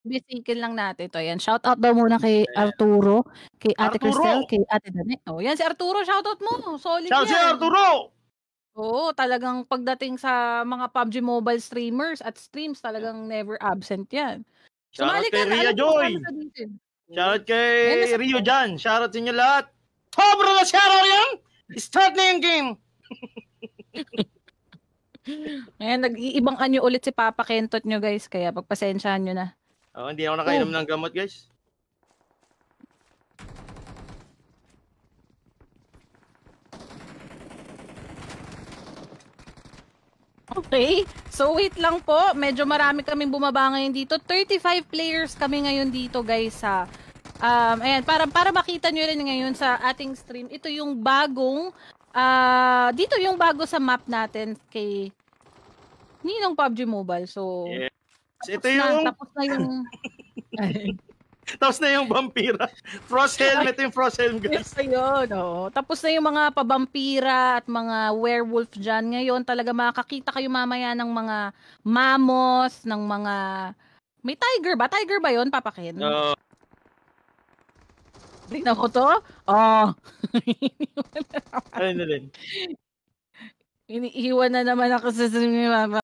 Bisikin lang natin 'to, yan. Shoutout daw muna kay Ayan. Arturo, kay Ate Cristel, Arturo! kay Ate Dani. Oh, yan si Arturo, shoutout mo, solid Shout sa'yo, yan. Arturo! Oo, talagang pagdating sa mga PUBG Mobile streamers at streams talagang never absent yan. Shoutout Sumali kay ka na, Ria alam mo kasama Joy! sa dito. Shoutout Ayan, kay nasa Rio dyan! Shoutout sa inyo lahat! Sobra na shoutout yan! Start na yung game! Ayan, nag-iibang anyo ulit si Papa Kentot nyo guys, kaya pagpasensyahan nyo na. Oh, hindi ako nakainom ng gamot, guys. Okay, so wait lang po, medyo marami kaming bumaba ngayon dito. 35 players kami ngayon dito guys sa ayan, para makita nyo rin ngayon sa ating stream. Ito yung bagong dito yung bago sa map natin kay Ninong PUBG Mobile. So yes. Ito yung tapos na yung tapos na yung vampira. Frost helmet yung frost helmet, guys. Ayun, oh. Tapos na yung mga pabampira at mga werewolf dyan. Ngayon, talaga makakita kayo mamaya ng mga mamos, ng mga... May tiger ba? Tiger ba yun, Papa Ken? Tignan ko to. Oh. Ayun na din. Iniiwan na naman ako sa